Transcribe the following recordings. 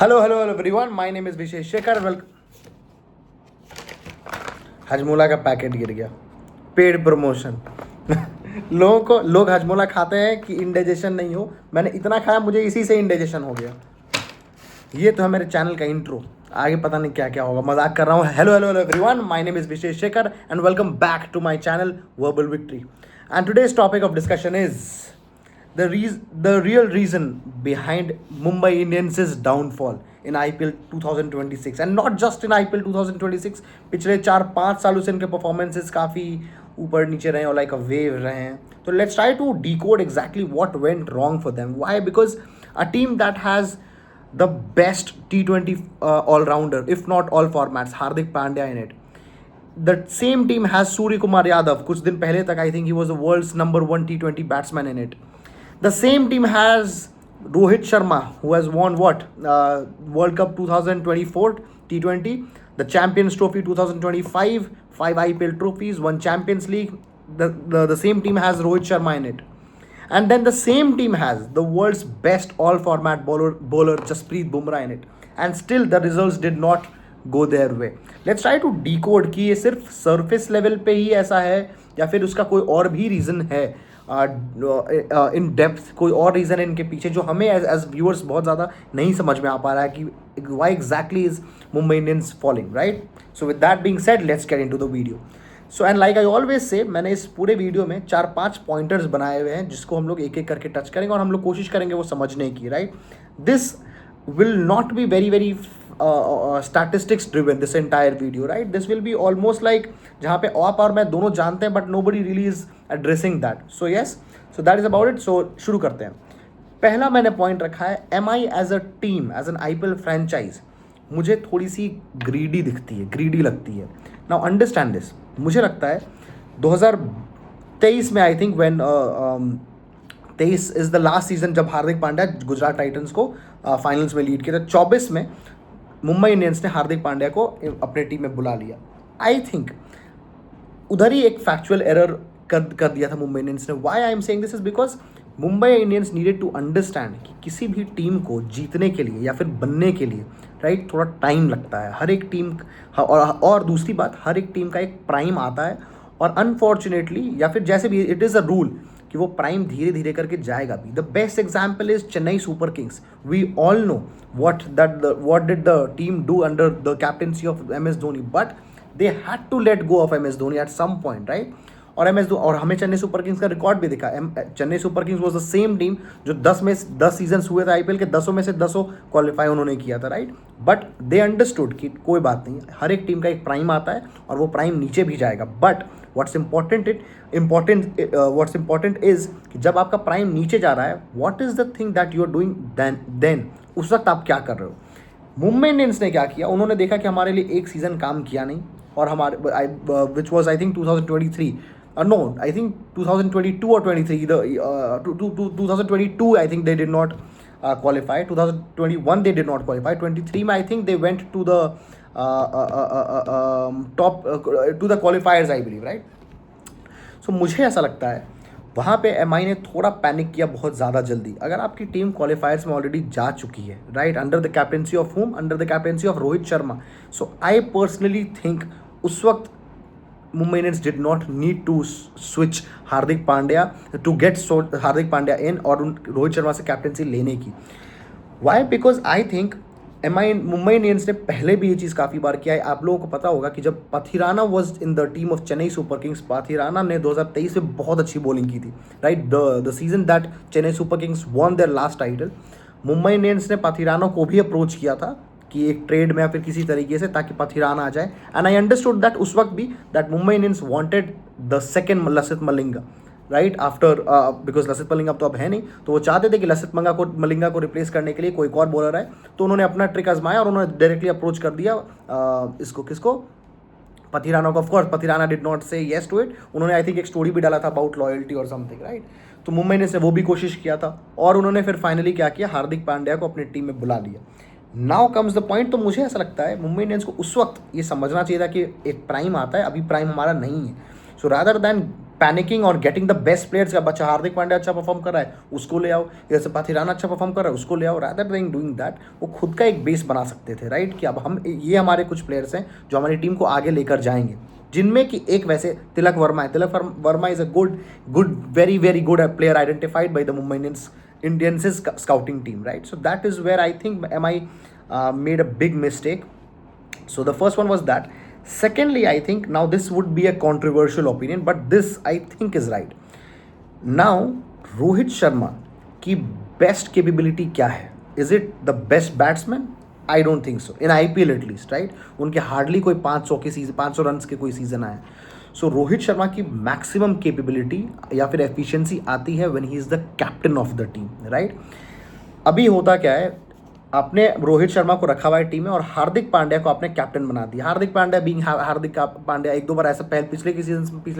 Hello everyone, my name is Vishesh Shekhar. Welcome. Hajmola का packet गिर गया। Paid promotion. लोग हजमोला खाते हैं कि इंडाइजेशन नहीं हो। मैंने इतना खाया, मुझे इसी से इंडाइजेशन हो गया। ये तो है मेरे चैनल का इंट्रो। आगे पता नहीं क्या क्या होगा, मजाक कर रहा हूँ। Hello everyone, my name is Vishesh Shekhar and welcome back to my channel Verbal Victory. And today's topic of discussion is the real reason behind Mumbai Indians' downfall in IPL 2026 and not just in IPL 2026। पिछले 4-5 सालों से इनके performances काफ़ी ऊपर नीचे रहे और like a wave रहे हैं। तो let's try to decode exactly what went wrong for them. Why? Because a team that has the best T20 all-rounder, if not all formats, Hardik Pandya in it. The same team has Surya Kumar Yadav. कुछ दिन पहले तक I think he was the world's number 1 T20 batsman in it. The same team has Rohit Sharma, who has won what? World Cup 2024 T20, the Champions Trophy 2025, 5 IPL trophies, 1 Champions League. The same team has Rohit Sharma in it. And then the same team has the world's best all-format bowler Jasprit Bumrah in it. And still the results did not go their way. Let's try to decode कि ये सिर्फ surface level पे ही ऐसा है या फिर उसका कोई और भी रीज़न है। इन डेप्थ कोई और रीज़न है इनके पीछे जो हमें एज व्यूअर्स बहुत ज़्यादा नहीं समझ में आ पा रहा है कि why exactly is Mumbai Indians falling, right. So with that being said, let's get into the video. So and like I always say, मैंने इस पूरे वीडियो में 4-5 पॉइंटर्स बनाए हुए हैं जिसको हम लोग एक एक करके टच करेंगे और हम लोग कोशिश करेंगे वो समझने की, right. This will not be very statistics driven, this entire video, right? This will be almost like जहाँ पे आप और मैं दोनों जानते हैं but nobody really is addressing that. So yes, so that is about it. So शुरू करते हैं। पहला मैंने पॉइंट रखा है, MI as a team, as an IPL franchise, मुझे थोड़ी सी ग्रीडी दिखती है, ग्रीडी लगती है। Now understand this, मुझे लगता है 2023 में I think when 23 is the last season जब हार्दिक पांड्या गुजरात टाइटंस को फाइनल्स में लीड किया था। 24 में मुंबई इंडियंस ने हार्दिक पांड्या को अपने टीम में बुला लिया। आई थिंक उधर ही एक फैक्चुअल एरर कर दिया था मुंबई इंडियंस ने। Why I am saying this is because Mumbai Indians needed to understand कि किसी भी टीम को जीतने के लिए या फिर बनने के लिए, राइट, थोड़ा टाइम लगता है। हर एक टीम और दूसरी बात, हर एक टीम का एक प्राइम आता है और अनफॉर्चुनेटली या फिर जैसे भी इट इज़ अ रूल कि वो प्राइम धीरे धीरे करके जाएगा भी। The best example is Chennai Super Kings. We all know what did the team do under the captaincy of MS Dhoni, but they had to let go of MS Dhoni at some point, right? और हमें Chennai Super Kings का record भी दिखा। Chennai Super Kings was the same team जो 10 season हुए थे IPL के, 10 में से 10 क्वालिफाई उन्होंने किया था, राइट। बट दे अंडरस्टूड कि कोई बात नहीं, हर एक टीम का एक प्राइम आता है और वो प्राइम नीचे भी जाएगा। बट व्हाट्स इंपॉर्टेंट इज कि जब आपका प्राइम नीचे जा रहा है, what is the thing that you are doing then उस वक्त आप क्या कर रहे हो। मुंबई इंडियंस ने क्या किया, उन्होंने देखा कि हमारे लिए एक सीज़न काम किया नहीं और हमारे which was I think 2023 no, I think 2022 or 23, 2022 I think they did not qualify, 2021 they did not qualify, 23 में I think they went to the top to the qualifiers I believe, right? So मुझे ऐसा लगता है वहाँ पे MI ने थोड़ा panic किया बहुत ज़्यादा जल्दी। अगर आपकी टीम क्वालिफायर्स में ऑलरेडी जा चुकी है, right, under the captaincy of home, under the captaincy of Rohit Sharma, so I personally think उस वक्त Mumbai Indians did not need to switch Hardik Pandya to get Hardik Pandya in और रोहित शर्मा से कैप्टेंसी लेने की। Why? Because I think Mumbai Indians ने पहले भी ये चीज़ काफ़ी बार किया है। आप लोगों को पता होगा कि जब Pathirana was in the team of Chennai Super Kings, Pathirana ने 2023 में बहुत अच्छी बॉलिंग की थी, right. The season that Chennai Super Kings won their last title, Mumbai Indians ने पाथिराना को भी अप्रोच किया था कि एक ट्रेड में या फिर किसी तरीके से, ताकि पाथिराना आ जाए। एंड आई अंडरस्टूड दैट उस वक्त भी that Mumbai Indians wanted the second Lasith Malinga, right, after because Lasith Malinga तो अब है नहीं, तो वो चाहते थे कि लसित मलिंगा को रिप्लेस करने के लिए कोई और बॉलर आए। तो उन्होंने अपना ट्रिक आजमाया और उन्होंने डायरेक्टली अप्रोच कर दिया किसको, पाथिराना को। ऑफकोर्स पाथिराना डिड नॉट से येस टू इट। उन्होंने आई थिंक एक स्टोरी भी डाला था अबाउट लॉयल्टी और समथिंग, राइट। तो मुंबई ने से वो भी कोशिश किया था और उन्होंने फिर फाइनली क्या किया, हार्दिक पांड्या को अपनी टीम में बुला लिया। Now comes the point. तो मुझे ऐसा लगता है मुंबई इंडियंस को उस वक्त ये समझना चाहिए था कि एक प्राइम आता है, अभी प्राइम हमारा नहीं है। सो रादर दैन पैनिकिंग और गेटिंग द बेस्ट प्लेयर्स का बच्चा हार्दिक पांड्या अच्छा परफॉर्म कर रहा है उसको ले आओ, जैसे पाथिरान अच्छा परफॉर्म कर रहा है उसको ले आओ, रादर देन डूइंग दैट वो खुद का एक बेस बना सकते थे, राइट। कि अब हम ये हमारे कुछ प्लेयर्स हैं जो हमारी टीम को आगे लेकर जाएंगे, जिनमें कि एक वैसे तिलक वर्मा है। Tilak Varma is a good very very good player identified by the Mumbai Indians scouting team, right? So that is where I think MI made a big mistake. So the first one was that. Secondly, I think now this would be a controversial opinion, but this I think is right. Now Rohit Sharma की best capability क्या है? Is it the best batsman? I don't think so, in IPL at least, right. उनके hardly कोई 500 के season 500 run के कोई season आए। सो रोहित शर्मा की मैक्सिमम कैपेबिलिटी या फिर एफिशिएंसी आती है when he is the captain of the team, right. अभी होता क्या है, आपने रोहित शर्मा को रखा हुआ है टीम में और हार्दिक पांड्या को आपने कैप्टन बना दिया। हार्दिक पांड्या बीइंग हार्दिक पांड्या, एक दो बार ऐसा पिछले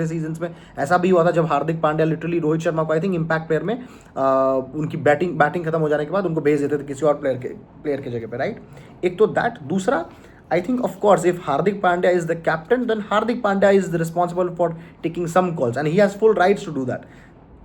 सीजन में ऐसा भी हुआ था जब हार्दिक पांड्या लिटरली रोहित शर्मा को आई थिंक इम्पैक्ट प्लेयर में उनकी बैटिंग खत्म हो जाने के बाद उनको भेज देते थे किसी और प्लेयर के जगह पे, राइट। एक तो दैट, दूसरा I think of course if Hardik Pandya is the captain then Hardik Pandya is responsible for taking some calls and he has full rights to do that.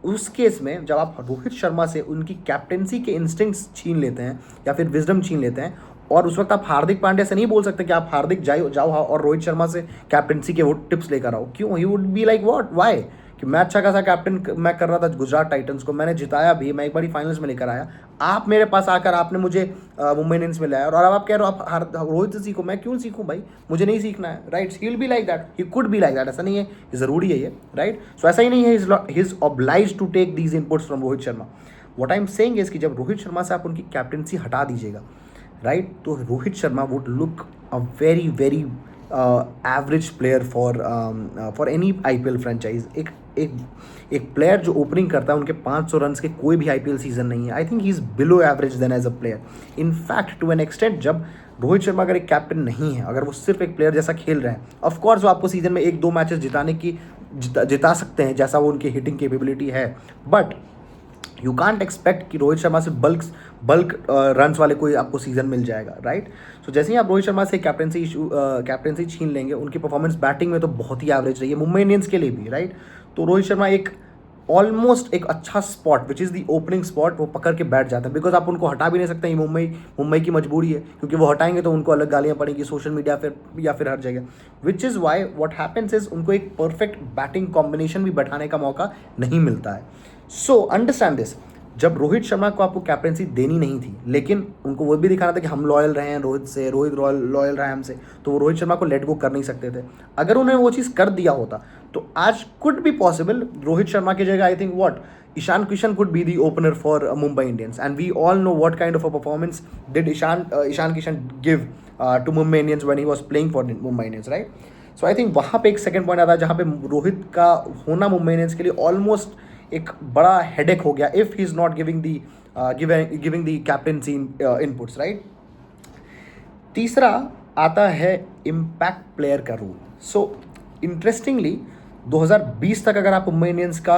उस केस में जब आप रोहित शर्मा से उनकी कैप्टेंसी के इंस्टिंक्ट्स छीन लेते हैं या फिर विजडम छीन लेते हैं, और उस वक्त आप हार्दिक पांड्या से नहीं बोल सकते कि आप हार्दिक जाओ और रोहित शर्मा से कैप्टेंसी के वो टिप्स लेकर आओ। क्यों? He would be like what, why? कि मैं अच्छा खासा कैप्टन मैं कर रहा था गुजरात टाइटंस को, मैंने जिताया भी, मैं एक बार फाइनल्स में लेकर आया, आप मेरे पास आकर आपने मुझे मुंबई इंडियंस में लाया और अब आप कह रहे हो आप रोहित से सीखो। मैं क्यों सीखूं भाई, मुझे नहीं सीखना है, right. He will be like that, he could be like that, ऐसा नहीं है, ज़रूरी है ये, राइट। सो ऐसा ही नहीं है he is obliged to take these inputs from Rohit Sharma. What I am saying is कि जब रोहित शर्मा से आप उनकी कैप्टेंसी हटा दीजिएगा, राइट, तो Rohit Sharma would look a very very average player for any IPL franchise. एक प्लेयर जो ओपनिंग करता है उनके 500 रन के कोई भी IPL सीजन नहीं है। I think he is below average then as a player. In fact to an extent जब रोहित शर्मा अगर एक कैप्टन नहीं है, अगर वो सिर्फ एक प्लेयर जैसा खेल रहे हैं, ऑफकोर्स वो आपको सीजन में 1-2 मैचेस जिता सकते हैं जैसा वो उनकी हिटिंग कैपेबिलिटी है, बट यू कांट एक्सपेक्ट कि रोहित शर्मा से बल्क रन्स वाले कोई आपको सीजन मिल जाएगा, राइट। सो जैसे ही आप रोहित शर्मा से कैप्टेंसी छीन लेंगे, उनकी परफॉर्मेंस बैटिंग में तो बहुत ही एवरेज रही है मुंबई इंडियंस के लिए भी, राइट। तो रोहित शर्मा एक ऑलमोस्ट एक अच्छा spot which is the opening spot वो पकड़ के बैठ जाता है, बिकॉज आप उनको हटा भी नहीं सकते। ये मुंबई की मजबूरी है, क्योंकि वो हटाएंगे तो उनको अलग गालियाँ पड़ेंगी सोशल मीडिया या फिर हर जगह, विच is why what happens is उनको एक परफेक्ट बैटिंग कॉम्बिनेशन भी बैठाने का मौका नहीं मिलता है। सो अंडरस्टैंड दिस, जब रोहित शर्मा को आपको कैप्टेंसी देनी नहीं थी, लेकिन उनको वो भी दिखाना था कि हम लॉयल रहे हैं रोहित से, रोहित लॉयल रहा है हमसे, तो वो रोहित शर्मा को लेट गो कर नहीं सकते थे। अगर उन्हें वो चीज़ कर दिया होता तो आज could be possible Rohit Sharma की जगह I think what Ishan Kishan could be the opener for Mumbai Indians, and we all know what kind of a performance did Ishan Kishan give to Mumbai Indians when he was playing for Mumbai Indians, right. So I think वहाँ पे एक second point आता है जहाँ पे रोहित का होना Mumbai Indians के लिए ऑलमोस्ट एक बड़ा हेडेक हो गया if he is not giving the captaincy inputs, right. तीसरा आता है इम्पैक्ट प्लेयर का रूल। सो इंटरेस्टिंगली 2020 तक अगर आप मुंबई इंडियंस का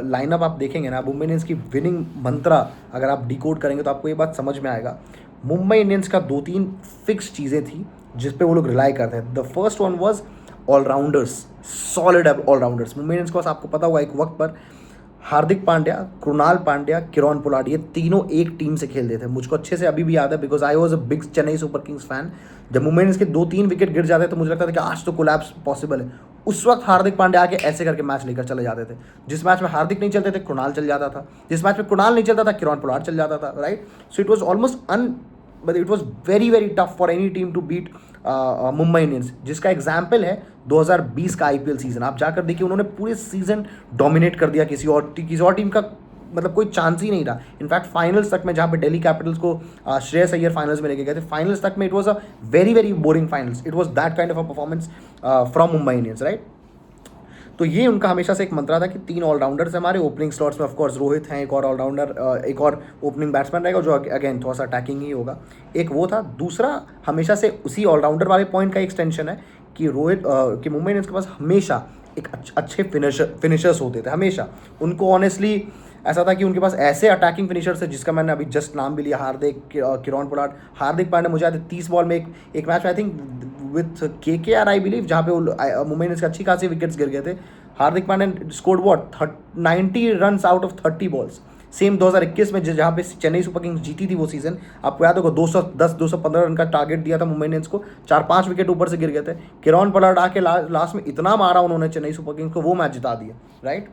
लाइनअप आप देखेंगे ना, मुंबई इंडियंस की विनिंग मंत्रा अगर आप डिकोड करेंगे तो आपको ये बात समझ में आएगा। मुंबई इंडियंस का 2-3 फिक्स चीज़ें थी जिस पे वो लोग रिलाई करते हैं। The first one was allrounders, solid allrounders. Mumbai Indians को आपको पता होगा एक वक्त पर हार्दिक पांड्या, कृणाल पांड्या, किरण पोलार्ड, ये तीनों एक टीम से खेलते थे। मुझको अच्छे से अभी भी याद है because I was a big Chennai Super Kings fan. जब मुंबई इंडियंस के 2-3 विकेट गिर जाते तो मुझे लगता था कि आज तो कोलैप्स पॉसिबल है। उस वक्त हार्दिक पांड्या आके ऐसे करके मैच लेकर चले जाते थे। जिस मैच में हार्दिक नहीं चलते थे कृणाल चल जाता था, जिस मैच में कृणाल नहीं चलता था किरण पोलार्ड चल जाता था, right. So it was almost but it was very very tough for any team to beat Mumbai Indians, जिसका एग्जाम्पल है 2020 का IPL सीजन। आप जाकर देखिए उन्होंने पूरे सीजन डोमिनेट कर दिया, किसी और टीम का मतलब कोई चांस ही नहीं रहा। इनफैक्ट फाइनल्स तक में जहाँ पे दिल्ली कैपिटल्स को श्रेयस अय्यर फाइनल्स में लेके गए थे, फाइनल्स तक में it was a very very boring finals. It was that kind of a performance from Mumbai Indians, right. तो ये उनका हमेशा से एक मंत्रा था कि 3 ऑलराउंडर्स हमारे ओपनिंग स्लॉट्स में। ऑफकोर्स रोहित हैं, एक और ऑलराउंडर, एक और ओपनिंग बैट्समैन रहेगा जो अगेन थोड़ा सा अटैकिंग ही होगा। एक वो था। दूसरा हमेशा से उसी ऑलराउंडर वाले पॉइंट का एक्सटेंशन है कि कि मुंबई इंडियंस के पास हमेशा एक अच्छे फिनिशर्स होते थे। हमेशा उनको ऑनेस्टली ऐसा था कि उनके पास ऐसे अटैकिंग फिनिशर्स है जिसका मैंने अभी जस्ट नाम भी लिया, हार्दिक, किरण पोलार्ड, हार्दिक पांड्या। मुझे याद है 30 बॉल में एक मैच में I think with KKR I believe, जहाँ पे मुंबई इंडियंस के अच्छी खासी विकेट्स गिर गए थे, Hardik Pandya scored what 90 run out of 30 balls. Same 2021 में जहाँ पे चेन्नई सुपर किंग्स जीती थी वो सीजन, आपको याद होगा 210-215 रन का टारगेट दिया था मुंबई इंडियंस को, 4-5 विकेट ऊपर से गिर गए थे। किरण पोलार्ड आके लास्ट में इतना मारा उन्होंने चेन्नई सुपर किंग्स को, वो मैच जिता दिया, राइट।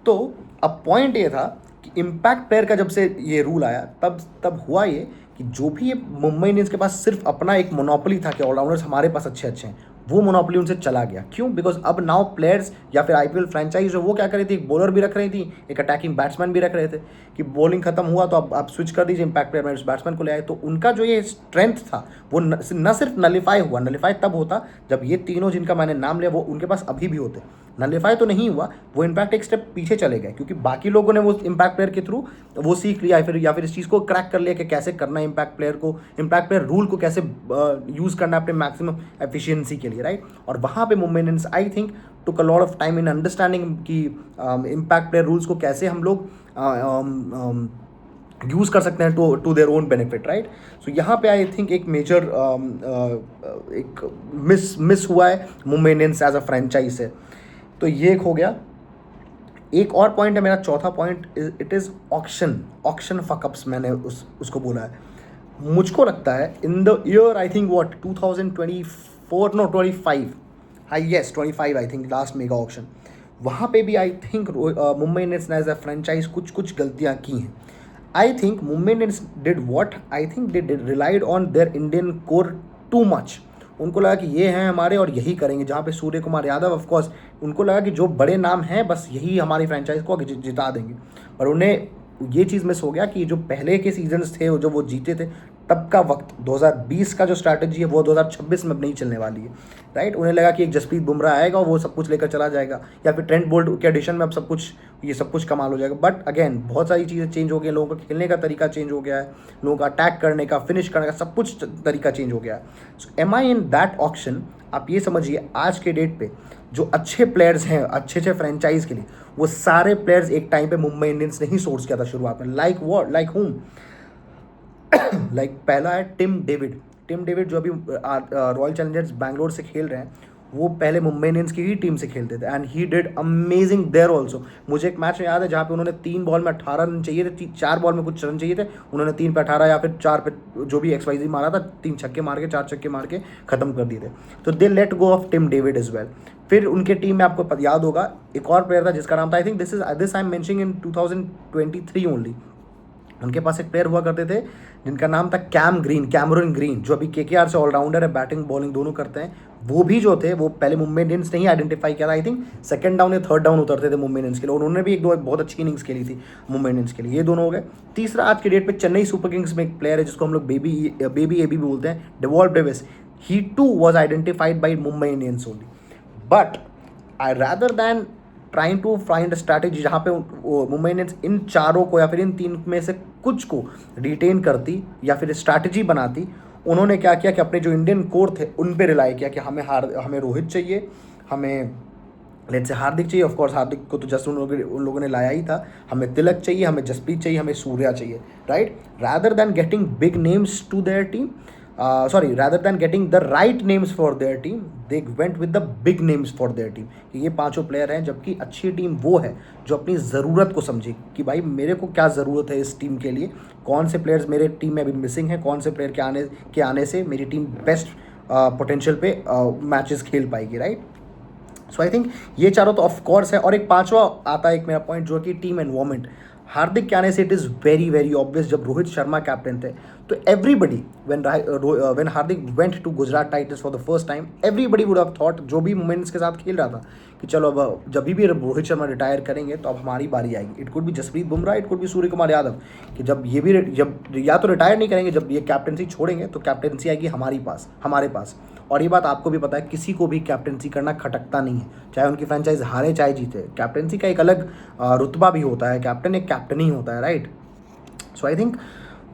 तो अब पॉइंट ये था कि इम्पैक्ट प्लेयर का जब से ये रूल आया तब हुआ ये कि जो भी ये मुंबई इंडियंस के पास सिर्फ अपना एक मोनोपोली था कि ऑलराउंडर्स हमारे पास अच्छे अच्छे हैं, वो मोनोपोली उनसे चला गया। क्यों? बिकॉज अब नाउ प्लेयर्स या फिर आईपीएल फ्रेंचाइज जो वो क्या कर रही थी, एक बॉलर भी रख रही थी, एक अटैकिंग बैट्समैन भी रख रहे थे कि बॉलिंग खत्म हुआ तो अब आप स्विच कर दीजिए, इम्पैक्ट प्लेयर में उस बैट्समैन को ले आए। तो उनका जो ये स्ट्रेंथ था वो न सिर्फ नलीफाई हुआ, नलीफाई तब होता जब ये तीनों जिनका मैंने नाम लिया वो उनके पास अभी भी होते। नलीफाई तो नहीं हुआ, वो इम्पैक्ट एक स्टेप पीछे चले गए क्योंकि बाकी लोगों ने वो इम्पैक्ट प्लेयर के थ्रू वो सीख लिया या फिर इस चीज़ को क्रैक कर लिया कि कैसे करना है इम्पैक्ट प्लेयर को, इम्पैक्ट प्लेयर रूल को कैसे यूज़ करना है अपने मैक्सिमम एफिशिएंसी के लिए, राइट। और वहाँ पे Mumbai Indians I think took a lot of time in understanding कि इम्पैक्ट प्लेयर रूल्स को कैसे हम लोग यूज़ कर सकते हैं to their own benefit, right. So यहाँ पे आई थिंक एक मेजर एक मिस हुआ है Mumbai Indians as a franchise से। तो ये एक हो गया। एक और पॉइंट है मेरा, चौथा point, it is auction fuckups. मैंने उसको बोला है। मुझको लगता है in the year I think what 2024 no 25 yes 25 I think last mega auction, वहाँ पे भी आई थिंक मुंबई इंडियंस ने एज अ फ्रेंचाइज कुछ गलतियाँ की हैं। I think Mumbai Indians did what I think they relied on their Indian core too much. उनको लगा कि ये हैं हमारे और यही करेंगे। जहाँ पे सूर्य कुमार यादव ऑफ कोर्स उनको लगा कि जो बड़े नाम हैं बस यही हमारी फ्रेंचाइज को जिता देंगे, पर उन्हें ये चीज़ मिस हो गया कि जो पहले के सीजन्स थे जो वो जीते थे तब का वक्त 2020 का जो स्ट्रैटेजी है वो 2026 में अब नहीं चलने वाली है, राइट। उन्हें लगा कि एक जसप्रीत बुमराह आएगा वो सब कुछ लेकर चला जाएगा, या फिर ट्रेंट बोल्ट के एडिशन में अब सब कुछ कमाल हो जाएगा। बट अगेन बहुत सारी चीज़ें चेंज हो गई, लोगों का खेलने का तरीका चेंज हो गया है, लोगों का अटैक करने का, फिनिश करने का, सब कुछ तरीका चेंज हो गया है। So am I in that auction, आप ये समझिए आज के डेट पे जो अच्छे प्लेयर्स हैं अच्छे फ्रेंचाइज के लिए, वो सारे प्लेयर्स एक टाइम पे मुंबई इंडियंस ने ही सोर्स किया था शुरुआत में। लाइक होम लाइक पहला है टिम डेविड जो अभी रॉयल चैलेंजर्स बैंगलोर से खेल रहे हैं, वो पहले मुंबई इंडियंस की ही टीम से खेलते थे and he did amazing there also. मुझे एक मैच में याद है जहाँ पे उन्होंने 3 बॉल में 18 रन चाहिए थे, 4 बॉल में कुछ रन चाहिए थे, उन्होंने 3 पे 18 या फिर 4 पे जो भी XYZ मारा था, 3 छक्के मार के 4 छक्के मार के खत्म कर दिए थे। तो they let go of Tim David as well. फिर उनके टीम में आपको याद होगा एक और प्लेयर था जिसका नाम था, I think this I am mentioning in 2023 only. उनके पास एक प्लेयर हुआ करते थे जिनका नाम था कैमरून ग्रीन, जो अभी KKR से ऑलराउंडर है, बैटिंग बॉलिंग दोनों करते हैं। वो भी जो थे वो पहले मुंबई इंडियंस ने ही आइडेंटिफाई किया था, आई थिंक सेकंड डाउन या थर्ड डाउन उतरते थे मुंबई इंडियंस के लिए, उन्होंने भी एक बहुत अच्छी इनिंग्स खेली थी मुंबई इंडियंस के लिए। ये दोनों हो गए। तीसरा आज के डेट पे चेन्नई सुपर किंग्स में एक प्लेयर है जिसको हम लोग बेबी एबी बोलते हैं, डेवॉल्ट डेविस। He too was identified by Mumbai Indians only, but I rather than trying to find a strategy जहाँ पे मुंबई इंडियंस इन चारों को या फिर इन 3 में से कुछ को रिटेन करती या फिर स्ट्रैटेजी बनाती, उन्होंने क्या किया कि अपने जो इंडियन कोर थे उन पे रिलाई किया कि हमें रोहित चाहिए, हमें लेट्स से हार्दिक चाहिए, ऑफ कोर्स हार्दिक को तो जस्ट उन लोगों ने लाया ही था, हमें तिलक चाहिए, हमें जसप्रीत चाहिए, हमें सूर्या चाहिए, right. Rather than getting big names to their team, rather than getting the right names for their team, they went with the big names for their team। कि ये 5 प्लेयर हैं, जबकि अच्छी टीम वो है जो अपनी ज़रूरत को समझे कि भाई मेरे को क्या ज़रूरत है इस टीम के लिए, कौन से प्लेयर्स मेरे टीम में अभी मिसिंग हैं, कौन से प्लेयर के आने से मेरी टीम बेस्ट पोटेंशियल पे मैचेस खेल पाएगी, राइट। सो आई थिंक ये चारों तो ऑफ कोर्स है। और एक पांचवा आता है एक मेरा पॉइंट जो कि टीम एनवायरमेंट। हार्दिक के आने से it is very very obvious, जब रोहित शर्मा कैप्टन थे तो everybody when Hardik went to Gujarat Titans for the first time, everybody would have thought, जो भी मोमेंट्स के साथ खेल रहा था, कि चलो अब जब भी रोहित शर्मा रिटायर करेंगे तो अब हमारी बारी आएगी। इट कुड भी जसप्रीत बुमराह, इट कुड भी सूर्य कुमार यादव, कि जब या तो रिटायर नहीं करेंगे, जब ये कैप्टनसी छोड़ेंगे तो कैप्टनसी आएगी हमारे पास। और ये बात आपको भी पता है, किसी को भी कैप्टनसी करना खटकता नहीं है, चाहे उनकी फ्रेंचाइज हारे चाहे जीते। कैप्टनसी का एक अलग रुतबा भी होता है, कैप्टन एक कैप्टन ही होता है, राइट। सो आई थिंक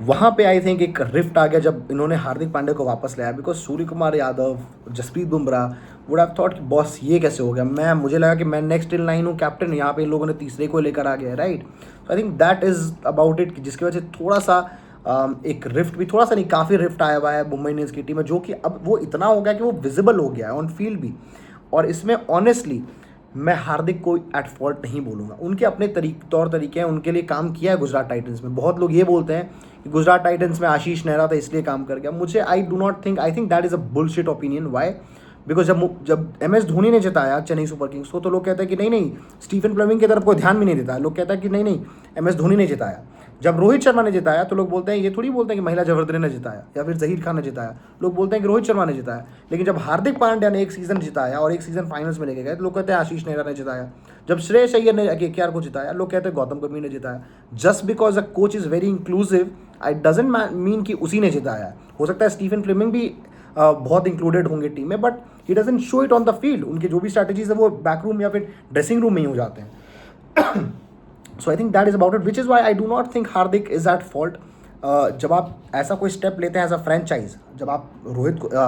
वहाँ पे आई थिंक एक रिफ्ट आ गया जब इन्होंने हार्दिक पांड्या को वापस लाया, because Surya Kumar Yadav, Jasprit Bumrah would have thought कि बॉस ये कैसे हो गया, मुझे लगा कि मैं नेक्स्ट इन लाइन हूँ कैप्टन, यहाँ पे इन लोगों ने तीसरे को लेकर आ गया, right. So I think that is about it, जिसकी वजह से थोड़ा सा एक रिफ्ट भी, थोड़ा सा नहीं काफ़ी रिफ्ट आया हुआ है मुंबई इंडियंस की टीम में, जो कि अब वो इतना हो गया कि वो विजिबल हो गया है ऑन फील्ड भी। और इसमें ऑनेस्टली मैं हार्दिक को एट फॉल्ट नहीं बोलूँगा, उनके अपने तौर तरीके हैं, उनके लिए काम किया है गुजरात टाइटंस में। बहुत लोग ये बोलते हैं कि गुजरात टाइटंस में आशीष नेहरा था इसलिए काम कर गया, मुझे I do not think, I think that is a bullshit opinion. Why? Because जब एम एस धोनी ने जिताया चेन्नई सुपर किंग्स को, तो लोग कहते हैं कि नहीं नहीं स्टीफन फ्लेमिंग की तरफ कोई ध्यान भी नहीं देता है, लोग कहता है कि नहीं नहीं एम एस धोनी ने जिताया। जब रोहित शर्मा ने जिताया तो लोग बोलते हैं, ये थोड़ी बोलते हैं कि महिला जबरदस्ती ने जिताया या फिर जहीर खान ने जिताया, लोग बोलते हैं कि रोहित शर्मा ने जिताया। लेकिन जब हार्दिक पांड्या ने एक सीजन जिताया और एक सीजन फाइनल्स में लेके गए तो लोग कहते हैं आशीष नेहरा ने जिताया। जब श्रेयस अय्यर ने KKR को जिताया, लोग कहते हैं गौतम गंभीर ने जिताया। Just because a coach is very inclusive I doesn't mean कि उसी ने जिताया। हो सकता है स्टीफन फ्लेमिंग भी बहुत इंक्लूडेड होंगे टीम में, but he doesn't show it on the field. उनके जो भी स्ट्रैटेजीज है वो बैक रूम या फिर ड्रेसिंग रूम में ही हो जाते हैं। So I think that is about it, which is why I do not think Hardik is at fault. जब आप ऐसा कोई स्टेप लेते हैं एज अ फ्रेंचाइज, जब आप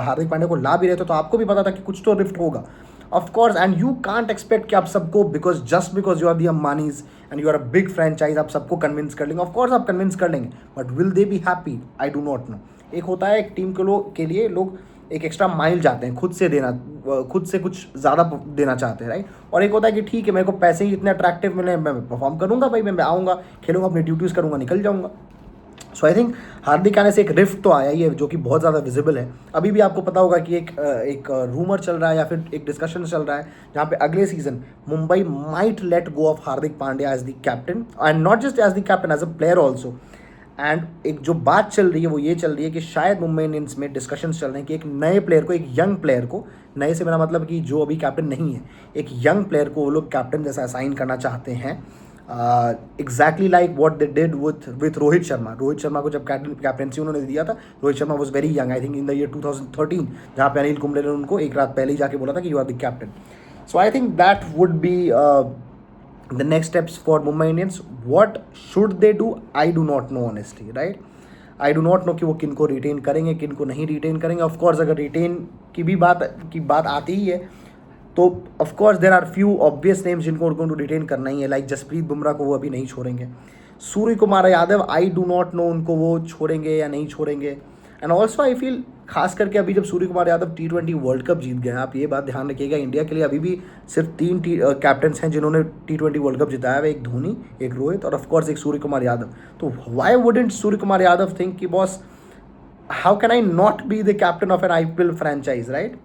हार्दिक पांड्या को ला भी रहे थे तो आपको भी पता था कि कुछ तो रिफ्ट होगा of course, and you can't expect कि आप सबको because you are the Ambanis and you are a big franchise आप सबको कन्विंस कर लेंगे। ऑफ कोर्स आप कन्विंस कर लेंगे, but will they be happy? I do not no. एक होता है एक टीम के लिए लोग एक एक्स्ट्रा माइल जाते हैं, खुद से कुछ ज़्यादा देना चाहते हैं, राइट। और एक होता है कि ठीक है मेरे को पैसे ही इतने अट्रैक्टिव मिले, मैं परफॉर्म करूँगा भाई, मैं आऊँगा खेलूँगा अपनी ड्यूटीज़ करूँगा निकल जाऊँगा। सो आई थिंक हार्दिक आने से एक रिफ्ट तो आया ही है जो कि बहुत ज़्यादा विजिबल है। अभी भी आपको पता होगा कि एक रूमर चल रहा है या फिर एक डिस्कशन चल रहा है जहाँ पे अगले season Mumbai might let go of Hardik Pandya as the captain, and not just as the captain, as a player also. And एक जो बात चल रही है वो ये चल रही है कि शायद मुंबई इंडियंस में डिस्कशंस चल रहे हैं कि एक नए प्लेयर को, एक यंग प्लेयर को, नए से मेरा मतलब कि जो अभी कैप्टन नहीं है, एक यंग प्लेयर को वो लोग कैप्टन जैसा असाइन करना चाहते हैं। Exactly like what they did with Rohit Sharma. Rohit Sharma को जब कैप्टनसी उन्होंने दिया था, Rohit Sharma was very young, I think in the year 2013, जहाँ पे अनिल कुंबले ने उनको एक रात पहले ही जाके बोला था कि you are the captain. So I think that would be the next steps for Mumbai Indians. What should they do? I do not know honestly, right? I do not know कि वो किन को रिटेन करेंगे, किन को नहीं retain करेंगे। Of course अगर रिटेन की बात आती ही है तो of course there are few obvious names जिनको उनको रिटेन करना ही है, लाइक जसप्रीत बुमराह को वो अभी नहीं छोड़ेंगे। Surya Kumar Yadav, I do not know उनको वो छोड़ेंगे या नहीं छोड़ेंगे। एंड ऑल्सो आई फील खास करके अभी जब Surya Kumar Yadav T20 world cup जीत गए हैं, आप ये बात ध्यान रखिएगा, इंडिया के लिए अभी भी सिर्फ 3 कैप्टन्स हैं जिन्होंने T20 वर्ल्ड कप जिताया है, एक धोनी, एक रोहित और ऑफकोर्स एक सूर्य कुमार यादव। तो why wouldn't Surya Kumar Yadav think कि boss how can I not be the captain of an IPL franchise, right?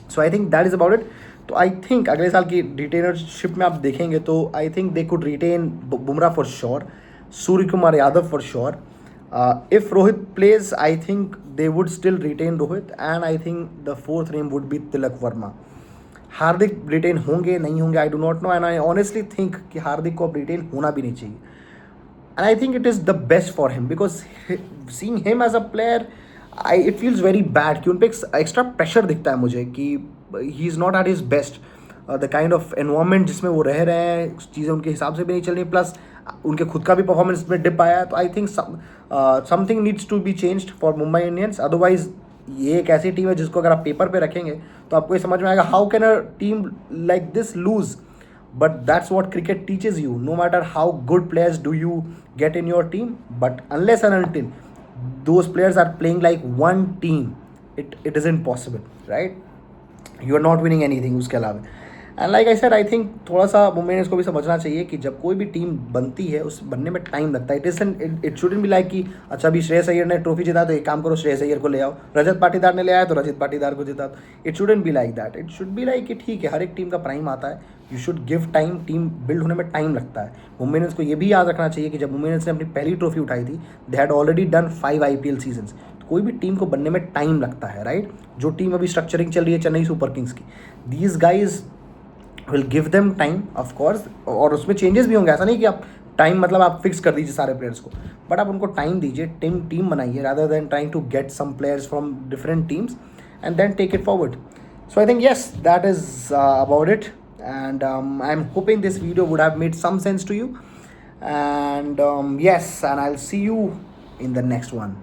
So I think that is about it. तो आई थिंक अगले साल की रिटेनरशिप में आप देखेंगे तो I think they could retain Bumrah for sure, Surya Kumar Yadav for sure. If Rohit plays, I think they would still retain Rohit, and I think the fourth name would be Tilak Verma. Hardik retain होंगे नहीं होंगे I do not know, and I honestly think कि हार्दिक को अब retain होना भी नहीं चाहिए। And I think it is the best for him because seeing him as a player it feels very bad कि उन पर एक एक्स्ट्रा प्रेशर दिखता है मुझे कि he is not at his best. The kind of environment जिसमें वो रह रहे हैं, चीज़ें उनके हिसाब से भी नहीं चल रही, प्लस उनके खुद का भी परफॉर्मेंस में डिप आया है। तो I think something needs to be changed for Mumbai Indians. Otherwise ये एक ऐसी टीम है जिसको अगर आप पेपर पे रखेंगे तो आपको ये समझ में आएगा how can a team like this lose, but that's what cricket teaches you. No matter how good players do you get in your team, but unless and until those players are playing like one team, it isn't possible, right? You are not winning anything उसके अलावा। And like I said I think थोड़ा सा Mumbai Indians को भी समझना चाहिए कि जब कोई भी टीम बनती है उस बनने में टाइम लगता है। इट शुडंट बी लाइक कि अच्छा अभी श्रेयस अय्यर ने ट्रॉफी जीता तो एक काम करो श्रेयस अय्यर को ले आओ, रजत पाटीदार ने ले आया तो रजत पाटीदार को जिता। It shouldn't be like that. It should be like कि ठीक है हर एक टीम का प्राइम आता है, you should give time, team build होने में टाइम लगता है। मुंबई इंडियंस को ये भी याद रखना चाहिए कि जब मुंबई इंडियंस ने अपनी पहली ट्रॉफी उठाई थी they had already done 5 IPL seasons. कोई भी टीम को बनने में टाइम लगता है, राइट? जो टीम अभी स्ट्रक्चरिंग चल रही है चेन्नई सुपर किंग्स की, these guys will give them time of course, और उसमें चेंजेस भी होंगे। ऐसा नहीं कि आप टाइम मतलब आप फिक्स कर दीजिए सारे प्लेयर्स को, बट आप उनको टाइम दीजिए, टीम बनाइए rather than trying to get some players from different teams and then take it forward. So I think yes, that is about it, and I'm hoping this video would have made some sense to you, and yes, and I'll see you in the next one.